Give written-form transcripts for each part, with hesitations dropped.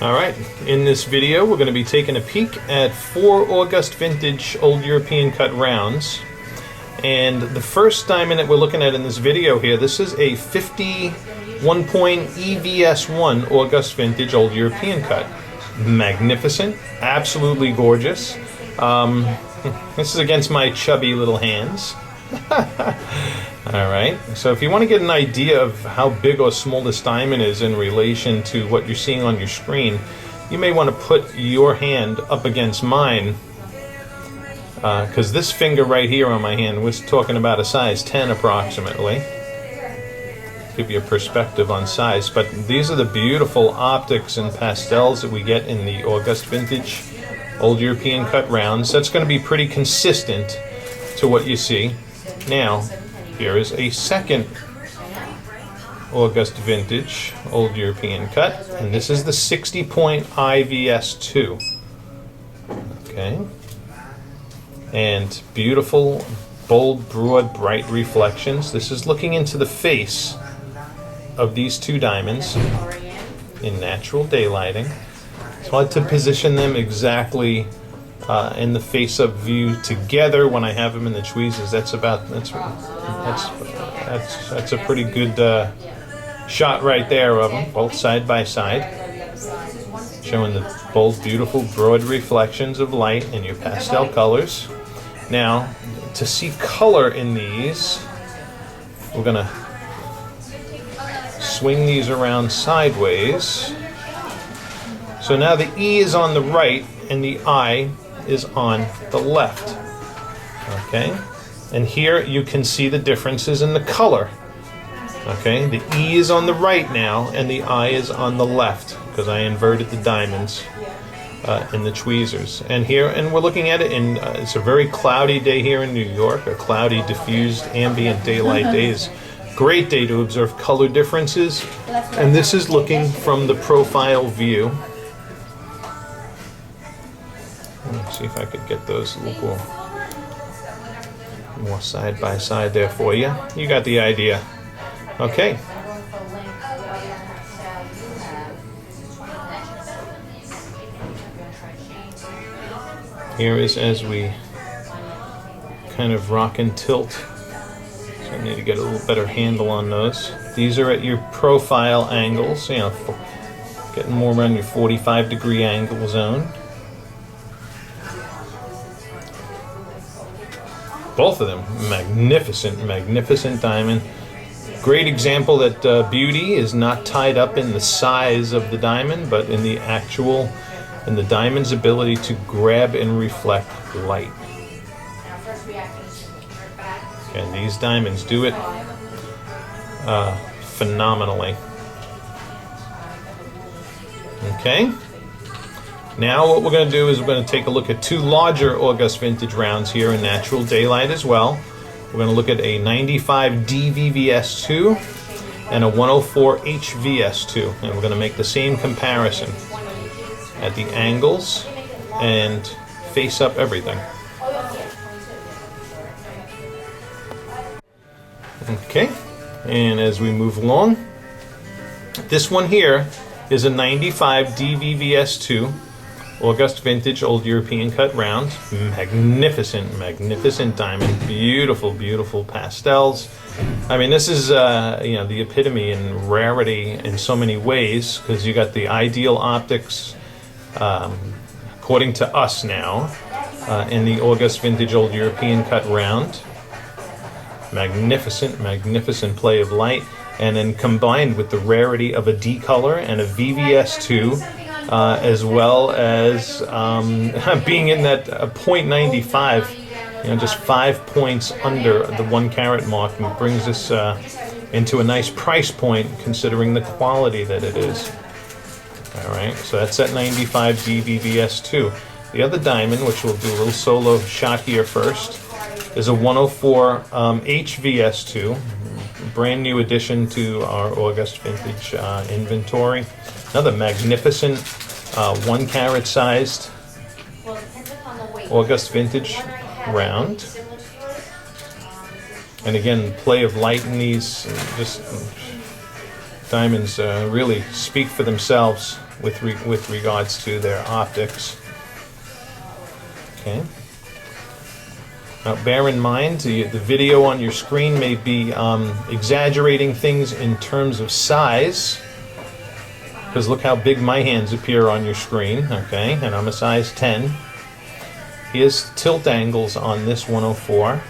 Alright, in this video we're going to be taking a peek at 4 August vintage Old European cut rounds. And the first diamond that we're looking at in this video here, this is a 51 point EVS1 August vintage Old European cut. Magnificent, absolutely gorgeous. This is against my chubby little hands. Alright, so if you want to get an idea of how big or small this diamond is in relation to what you're seeing on your screen, you may want to put your hand up against mine, because this finger right here on my hand was talking about a size 10 approximately. Give you a perspective on size, but these are the beautiful optics and pastels that we get in the August vintage Old European cut rounds. That's going to be pretty consistent to what you see. Now, here is a second August vintage Old European cut, and this is the 60 point IVS2. Okay, and beautiful, bold, broad, bright reflections. This is looking into the face of these two diamonds in natural daylighting. So I like to position them exactly in the face-up view together when I have them in the tweezers. That's a pretty good shot right there of them, both side by side, showing the bold, beautiful, broad reflections of light in your pastel colors. Now, to see color in these, we're gonna swing these around sideways. So now the E is on the right and the I is on the left. Okay, and here you can see the differences in the color. Okay, the E is on the right now and the I is on the left because I inverted the diamonds in the tweezers. And here, and we're looking at it in it's a very cloudy day here in New York, a cloudy, diffused, ambient daylight day. Is great day to observe color differences. And this is looking from the profile view. Let's see if I could get those a little more side by side there for you. You got the idea. Okay. Here is as we kind of rock and tilt. So I need to get a little better handle on those. These are at your profile angles, you know, getting more around your 45-degree angle zone. Both of them, magnificent, magnificent diamond. Great example that beauty is not tied up in the size of the diamond, but in the actual, in the diamond's ability to grab and reflect light. And these diamonds do it phenomenally. Okay. Now what we're going to do is we're going to take a look at 2 larger August vintage rounds here in natural daylight as well. We're going to look at a 95 DVVS2 and a 104 HVS2, and we're going to make the same comparison at the angles and face up everything. Okay, and as we move along, this one here is a 95 DVVS2 August vintage Old European cut round. Magnificent, magnificent diamond. Beautiful, beautiful pastels. I mean, this is you know, the epitome in rarity in so many ways, because you got the ideal optics, according to us now, in the August vintage Old European cut round. Magnificent, magnificent play of light, and then combined with the rarity of a D color and a VVS2. As well as being in that 0.95, you know, just 5 points under the 1 carat mark, and brings us into a nice price point considering the quality that it is. All right, so that's that 95 DVVS2. The other diamond, which we'll do a little solo shot here first, is a 104 HVS2. Brand new addition to our August vintage inventory. Another magnificent 1 carat sized August vintage round. And again, play of light in these just diamonds really speak for themselves. with regards to their optics. Okay. Now bear in mind, the video on your screen may be exaggerating things in terms of size, because look how big my hands appear on your screen, okay, and I'm a size 10. Here's tilt angles on this 104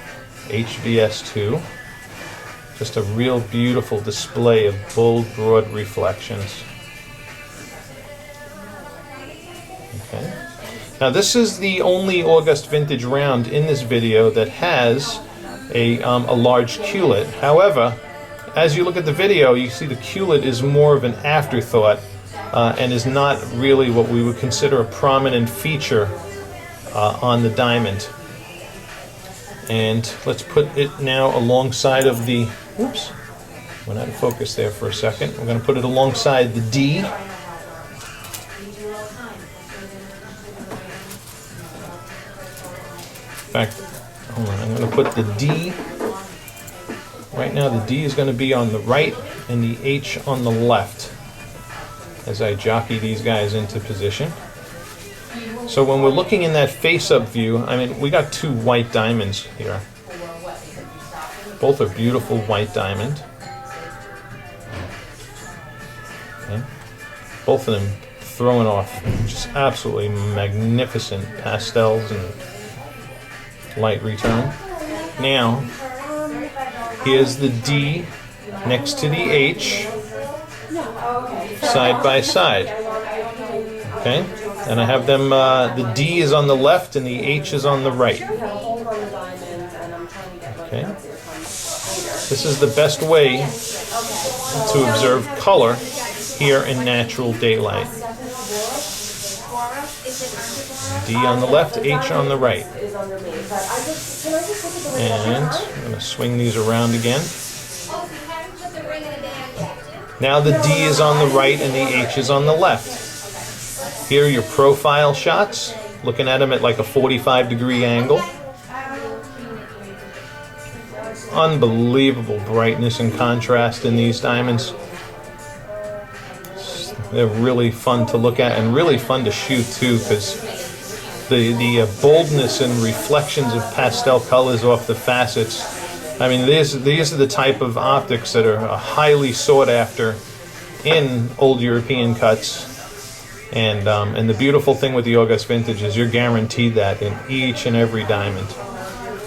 HVS2. Just a real beautiful display of bold, broad reflections. Okay. Now this is the only August Vintage round in this video that has a large culet. However, as you look at the video, you see the culet is more of an afterthought and is not really what we would consider a prominent feature on the diamond. And let's put it now alongside of the, oops, went out of focus there for a second. We're going to put it alongside the D. In fact, hold on, I'm going to put the D, right now the D is going to be on the right and the H on the left as I jockey these guys into position. So when we're looking in that face-up view, I mean, we got two white diamonds here. Both are beautiful white diamond. Okay. Both of them throwing off just absolutely magnificent pastels and light return. Now, here's the D next to the H, side by side. Okay, and I have them, the D is on the left and the H is on the right. Okay, this is the best way to observe color here in natural daylight. D on the left, H on the right. And I'm going to swing these around again. Now the D is on the right and the H is on the left. Here are your profile shots, looking at them at like a 45-degree angle. Unbelievable brightness and contrast in these diamonds. They're really fun to look at and really fun to shoot too, because the boldness and reflections of pastel colors off the facets. I mean, these are the type of optics that are highly sought after in old European cuts. And the beautiful thing with the August Vintage is you're guaranteed that in each and every diamond.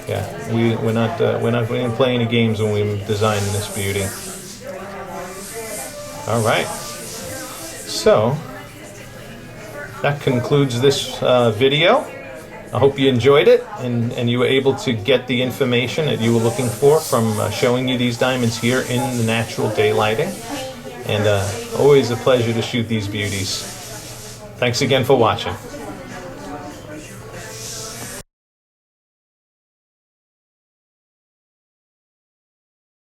Yeah, we're not we didn't play any games when we designed this beauty. All right. So that concludes this video. I hope you enjoyed it and you were able to get the information that you were looking for from showing you these diamonds here in the natural daylighting. And always a pleasure to shoot these beauties. Thanks again for watching.